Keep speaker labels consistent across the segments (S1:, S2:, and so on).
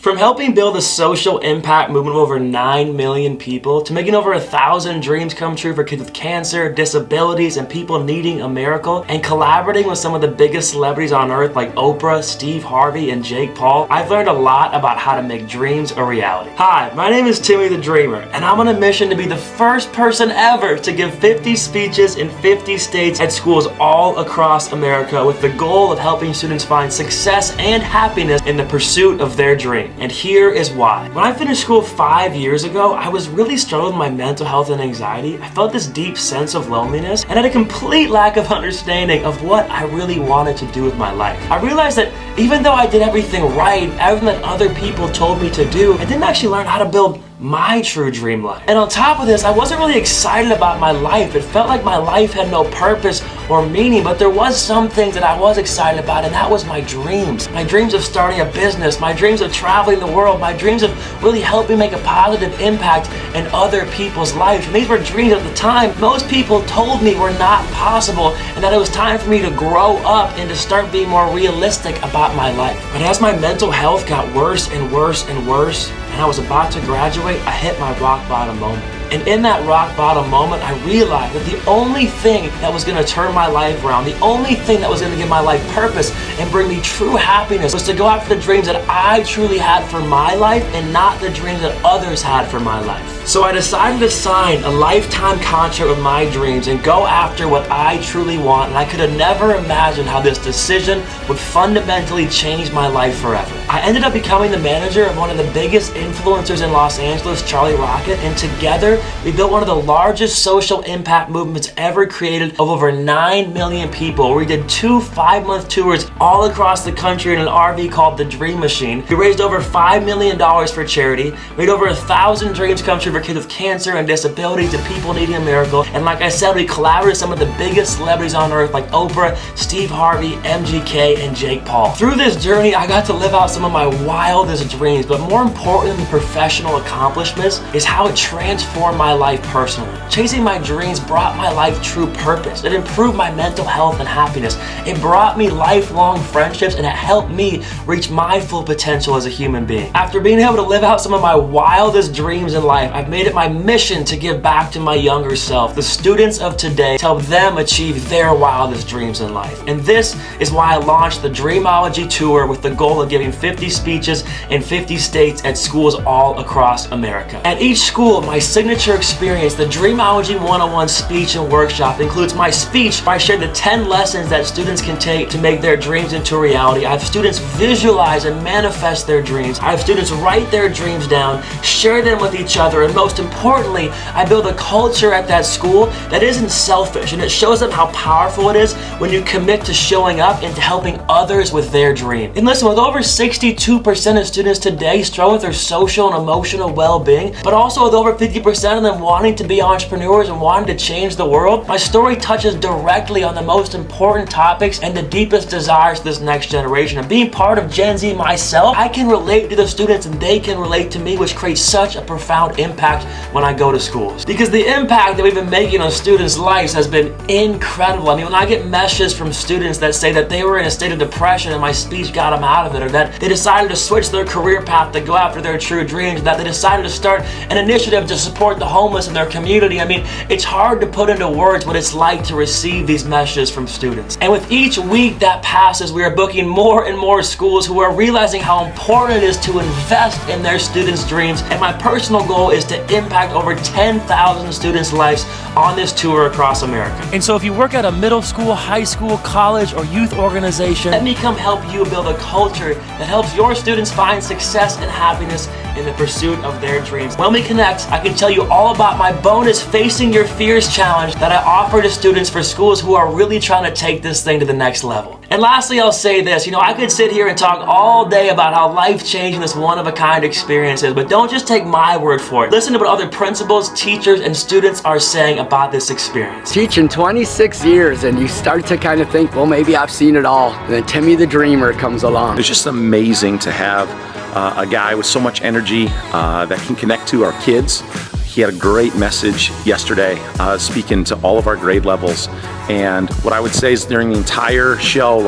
S1: From helping build a social impact movement of over 9 million people to making over 1,000 dreams come true for kids with cancer, disabilities, and people needing a miracle, and collaborating with some of the biggest celebrities on earth like Oprah, Steve Harvey, and Jake Paul, I've learned a lot about how to make dreams a reality. Hi, my name is Timmy the Dreamer, and I'm on a mission to be the first person ever to give 50 speeches in 50 states at schools all across America with the goal of helping students find success and happiness in the pursuit of their dream. And here is why. When I finished school 5 years ago, I was really struggling with my mental health and anxiety. I felt this deep sense of loneliness and had a complete lack of understanding of what I really wanted to do with my life. I realized that even though I did everything right, everything that other people told me to do, I didn't actually learn how to build my true dream life. And on top of this, I wasn't really excited about my life. It felt like my life had no purpose or meaning, but there was some things that I was excited about, and that was my dreams. My dreams of starting a business, my dreams of traveling the world, my dreams of really helping make a positive impact in other people's lives. And these were dreams at the time most people told me were not possible, and that it was time for me to grow up and to start being more realistic about my life. But as my mental health got worse and worse and worse, and I was about to graduate, I hit my rock bottom moment. And in that rock bottom moment, I realized that the only thing that was gonna turn my life around, the only thing that was gonna give my life purpose and bring me true happiness was to go after the dreams that I truly had for my life and not the dreams that others had for my life. So I decided to sign a lifetime contract with my dreams and go after what I truly want, and I could have never imagined how this decision would fundamentally change my life forever. I ended up becoming the manager of one of the biggest influencers in Los Angeles, Charlie Rocket, and together we built one of the largest social impact movements ever created of over 9 million people. We did 2 5-month tours all across the country in an RV called the Dream Machine. We raised over $5 million for charity, made over 1,000 dreams come true for kids with cancer and disabilities and people needing a miracle. And like I said, we collaborated with some of the biggest celebrities on earth like Oprah, Steve Harvey, MGK, and Jake Paul. Through this journey, I got to live out some of my wildest dreams, but more important than the professional accomplishments is how it transformed my life personally. Chasing my dreams brought my life true purpose. It improved my mental health and happiness. It brought me lifelong friendships, and it helped me reach my full potential as a human being. After being able to live out some of my wildest dreams in life, I've made it my mission to give back to my younger self, the students of today, to help them achieve their wildest dreams in life. And this is why I launched the Dreamology tour with the goal of giving 50 speeches in 50 states at schools all across America. At each school, my signature experience, the Dreamology 101 speech and workshop, includes my speech where I share the 10 lessons that students can take to make their dreams into a reality. I have students visualize and manifest their dreams. I have students write their dreams down, share them with each other, and most importantly, I build a culture at that school that isn't selfish, and it shows them how powerful it is when you commit to showing up and to helping others with their dream. And listen, with over 62% of students today struggling with their social and emotional well-being, but also with over 50% of them wanting to be entrepreneurs and wanting to change the world, my story touches directly on the most important topics and the deepest desires of this next generation. And being part of Gen Z myself, I can relate to the students and they can relate to me, which creates such a profound impact when I go to schools. Because the impact that we've been making on students' lives has been incredible. I mean, when I get messages from students that say that they were in a state of depression and my speech got them out of it, or that they decided to switch their career path to go after their true dreams, that they decided to start an initiative to support the homeless in their community. I mean, it's hard to put into words what it's like to receive these messages from students. And with each week that passes, we are booking more and more schools who are realizing how important it is to invest in their students' dreams. And my personal goal is to impact over 10,000 students' lives on this tour across America. And so if you work at a middle school, high school, college, or youth organization, let me come help you build a culture that helps your students find success and happiness in the pursuit of their dreams. When we connect, I can tell you all about my bonus Facing Your Fears challenge that I offer to students for schools who are really trying to take this thing to the next level. And lastly, I'll say this, I could sit here and talk all day about how life-changing this one-of-a-kind experience is, but don't just take my word for it. Listen to what other principals, teachers, and students are saying about this experience.
S2: Teaching 26 years and you start to kind of think, well, maybe I've seen it all. And then Timmy the Dreamer comes along.
S3: It's just amazing to have a guy with so much energy that can connect to our kids. He had a great message yesterday, speaking to all of our grade levels. And what I would say is during the entire show,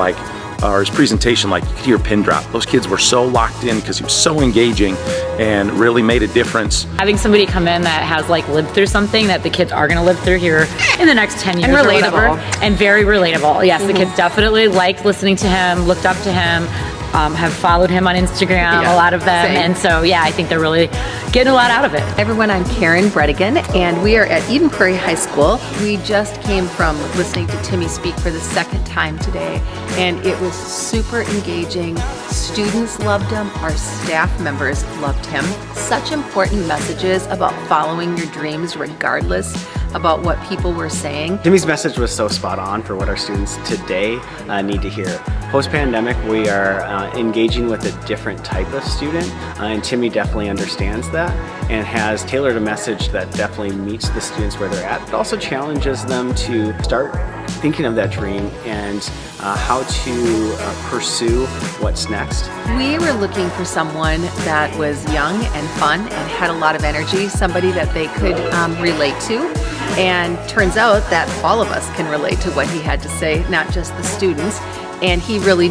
S3: or his presentation, like you could hear a pin drop. Those kids were so locked in because he was so engaging and really made a difference.
S4: Having somebody come in that has like lived through something that the kids are gonna live through here in the next 10 years
S5: And
S4: or
S5: relatable.
S4: whatever, and very relatable. Yes, the kids definitely liked listening to him, looked up to him, have followed him on Instagram, a lot of them,
S5: same.
S4: and so yeah, I think they're really getting a lot out of it.
S5: Everyone, I'm Karen Bredigan, and we are at Eden Prairie High School. We just came from listening to Timmy speak for the second time today, and it was super engaging. Students loved him, our staff members loved him. Such important messages about following your dreams regardless about what people were saying.
S6: Timmy's message was so spot on for what our students today need to hear. Post-pandemic, we are engaging with a different type of student, and Timmy definitely understands that and has tailored a message that definitely meets the students where they're at, but also challenges them to start thinking of that dream and how to pursue what's next.
S5: We were looking for someone that was young and fun and had a lot of energy, somebody that they could relate to. And turns out that all of us can relate to what he had to say, not just the students. And he really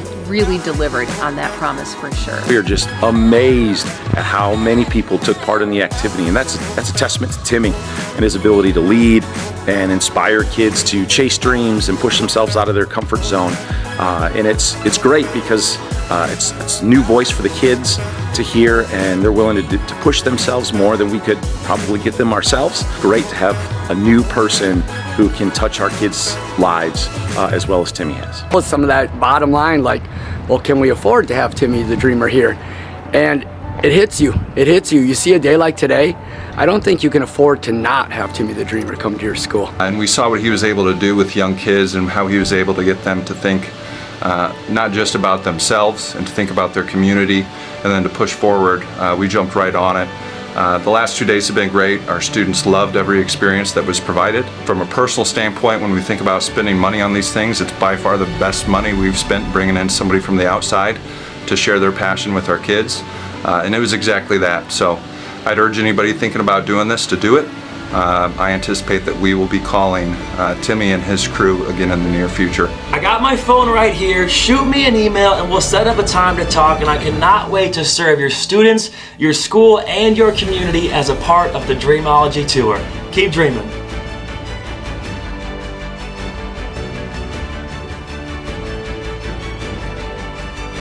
S5: delivered on that promise for sure.
S3: We are just amazed at how many people took part in the activity, and that's a testament to Timmy and his ability to lead and inspire kids to chase dreams and push themselves out of their comfort zone. And it's great because it's a new voice for the kids to hear, and they're willing to push themselves more than we could probably get them ourselves. Great to have a new person who can touch our kids' lives as well as Timmy has.
S2: Plus some of that bottom line, like, well, can we afford to have Timmy the Dreamer here? And it hits you. You see a day like today, I don't think you can afford to not have Timmy the Dreamer come to your school.
S7: And we saw what he was able to do with young kids and how he was able to get them to think not just about themselves and to think about their community and then to push forward. We jumped right on it. The last 2 days have been great. Our students loved every experience that was provided. From a personal standpoint, when we think about spending money on these things, it's by far the best money we've spent bringing in somebody from the outside to share their passion with our kids. And it was exactly that. So I'd urge anybody thinking about doing this to do it. I anticipate that we will be calling Timmy and his crew again in the near future.
S1: I got my phone right here. Shoot me an email and we'll set up a time to talk, and I cannot wait to serve your students, your school, and your community as a part of the Dreamology Tour. Keep dreaming.